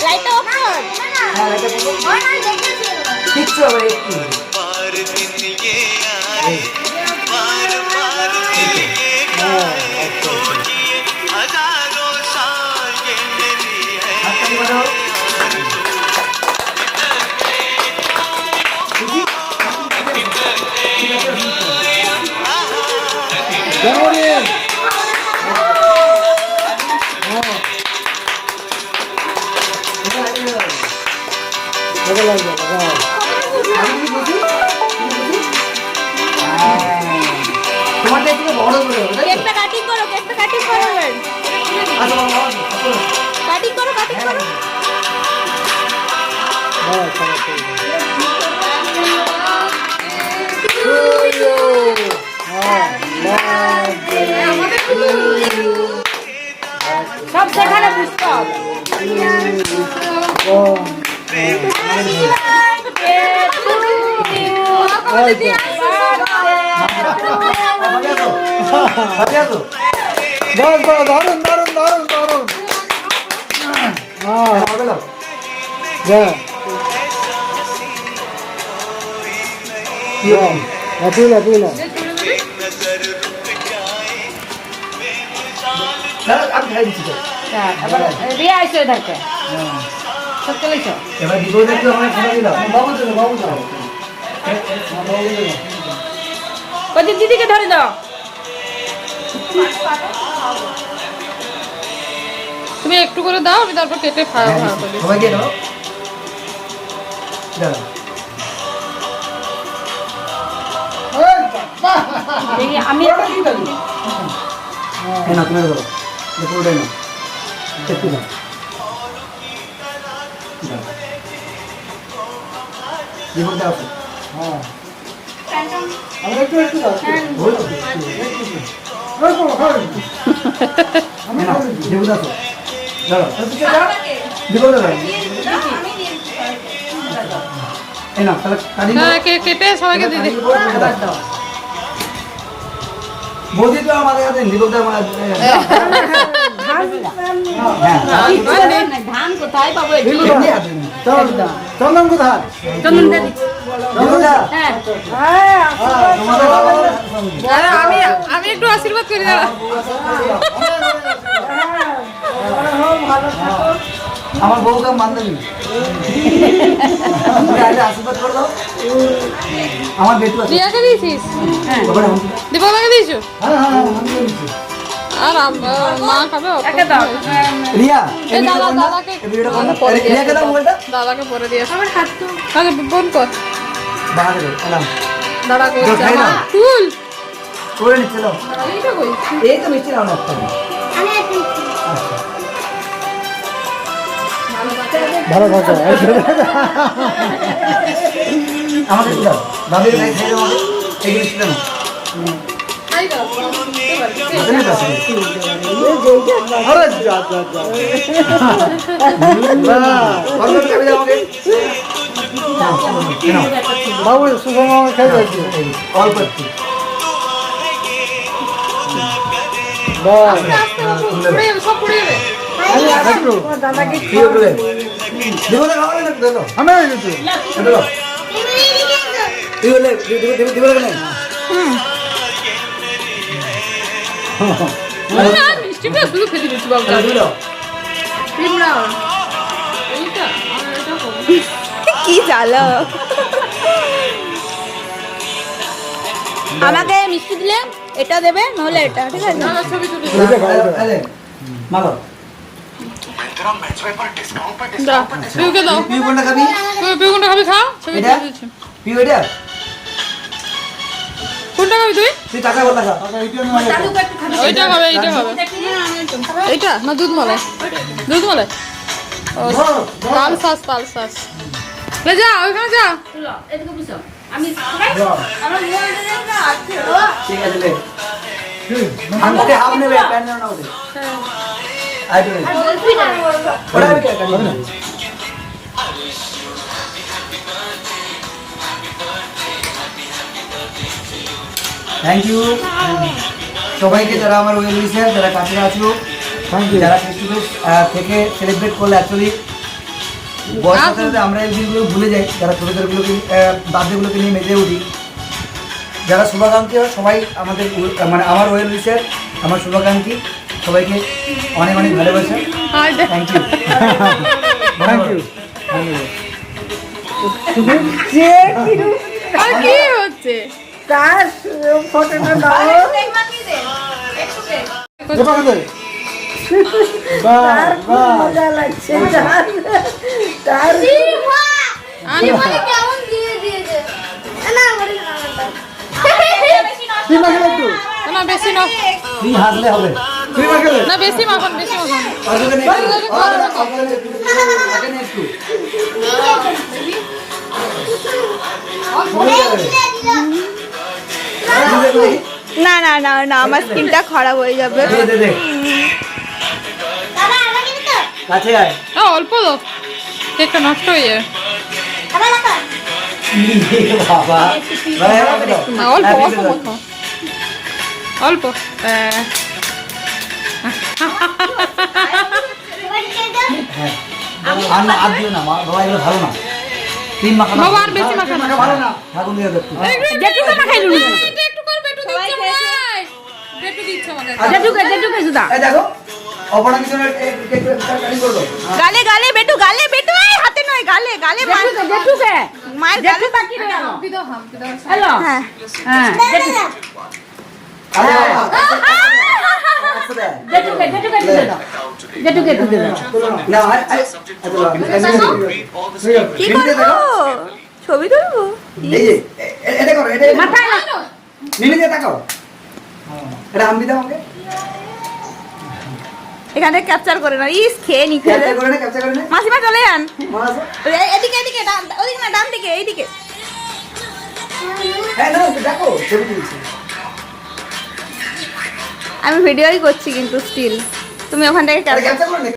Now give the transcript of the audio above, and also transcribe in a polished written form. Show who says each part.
Speaker 1: Light off কর। হ্যাঁ light off কর। ঠিক আছে ভাই একটু বারবার দিন ये आए बार-बार दिल ये गाए तो जिए हजारों साल ये मेरी है তোমারটা একটু বড় করে হবে কেকটা কাটিং করো কাটিং করো হ্যাঁ সব সেখানে বুঝতে হবে দারুন দারুন দারুন দারুন রিয়া এসে থাকে এবার দিদিকে আমরা খাওয়া দিলাম বাবু দিদিকে ধরে দাও তুমি একটু করে দাও আমি তারপর কেটে খাওয়া করি সবাইকে দাও দাও দেখি আমি না তুমি দাও পুরোটা না একটু দাও জীবন দাও হ্যাঁ আমরা একটু দাও আমি না জীবন দাও দাও জীবন দাও এই না তাহলে কেটে সবাইকে দিয়ে দাও বৌদি তো আমাদের কাছে জীবনটা ধান কোথায় পাবো চন্দন কোথায় আমি একটু আশীর্বাদ করি দাদা আমার বউকে বান্ধবী আশীর্বাদ করে দাও আমার বেটু আছে রিয়াকে দিয়েছিস দীপকদাকে দিয়েছো আর মা খাবে রিয়া দাদাকে পরে দিয়ে আমার হাত তো আগে বোন কর দাদা ফুল করে নিচ্ছে দাও এই তো মিষ্টি নাও না ভালো কথা আমাদের দাও দাদু খাই খাই দাও আমাদের এগুলো ছিল না খাই দাও আরে যা যা যা বাবু সুগম খাই যাচ্ছে অল্প একটু সব পড়ে যাবে দাদাকে আমি কি জ্বালা আমাকে মিষ্টি দিলে এটা দেবে নাহলে এটা ঠিক আছে মালো পিউকে দাও পিউ কোনটা খাবি খাও এটা পিউ এটা কোনটা খাবি তুই টাকা বল টাকা ওইটা খাবে
Speaker 2: এইটা না দুধ মালাই? দুধ মালাই। ও তাল সাস, তাল সাস। লে যা ওইখানে যা।
Speaker 1: ঠিক আছে লে আমাকে হাফ নেবে প্যান না ওদের আই ডোন্ট ওরা আমি কেন হবে না থ্যাংক ইউ সবাইকে যারা আমার ওয়েল উইশার যারা কাছে আছো থ্যাংক ইউ যারা ফেস টু ফেস থেকে সেলিব্রেট করলে অ্যাকচুয়ালি বয়সের সাথে আমরা এই দিনগুলো ভুলে যাই যারা ছোটোদেরগুলোকে বার্থডেগুলোকে নিয়ে মেতে উঠি যারা শুভাকাঙ্ক্ষী সবাই আমাদের মানে আমার ওয়েল উইশার আমার শুভাকাঙ্ক্ষী সবাইকে অনেক অনেক ভালোবাসা থ্যাংক ইউ থ্যাংক ইউ
Speaker 2: আর কি হচ্ছে?
Speaker 3: তার ফটোটা দাও তার খুব মজা লাগছে তার
Speaker 2: আমি
Speaker 4: কেমন দিয়ে দিয়েছে না
Speaker 2: না বেশি না,
Speaker 1: তুই হাসলে হবে তুই মাখলে
Speaker 2: না বেশি মাখন, বেশি মাখন।
Speaker 1: আগে নেই আগে নেই একটু
Speaker 4: না না না না আমার স্কিনটা খারাপ হয়ে যাবে
Speaker 1: দে দে দে কাছে আয়
Speaker 2: অল্প তো কেকটা নষ্ট হয়ে যাবে।
Speaker 1: বাবা
Speaker 2: না, অল্প অল্প মাখো, অল্প।
Speaker 1: হ্যাঁ আর না আর দিও না বাবা এগুলো ভালো না তিন মাখা
Speaker 2: বাবা আর বেশি মাখা না।
Speaker 1: ভালো না ঠাকুর দিয়ে দেখতে
Speaker 2: যেটুকু মাখাই লুনি একটু কর, বেটু দিচ্ছ ভাই, বেটু দিচ্ছ আমাকে।
Speaker 3: যেটুকু সুদা
Speaker 1: এই দেখো অপনা কিছু কেক কাটিং করলো
Speaker 4: গালে গালে বেটু এই হাতে নয় গালে গালে
Speaker 3: যেটুকে
Speaker 4: মায়ের গালে
Speaker 3: বাকি রইল
Speaker 2: হাম্পি দাও, হাম্পি দাও।
Speaker 3: হ্যালো
Speaker 4: হ্যাঁ
Speaker 3: হ্যাঁ যেটুকে একটু দে দাও
Speaker 1: না
Speaker 4: কি করবো ছবি তুলবো
Speaker 1: এই যে এটা করো এটা
Speaker 3: মাথায় না
Speaker 1: নিনে দিয়ে তাকাও এটা হাম্পি দাও আমাকে
Speaker 4: এখানে ক্যাপচার করে না ইস খেয়ে নি
Speaker 1: ক্যাপচার করে না ক্যাপচার করে না
Speaker 4: মাসিমা চলে যান
Speaker 1: মাছ
Speaker 4: এদিকে এদিকে ওদিকে না ডান দিকে এইদিকে
Speaker 1: হ্যাঁ না দেখো ছবি তুলছি
Speaker 4: আমি ভিডিওই করছি কিন্তু স্টিল তুমি ওখান থেকে
Speaker 1: ক্যাপচার করে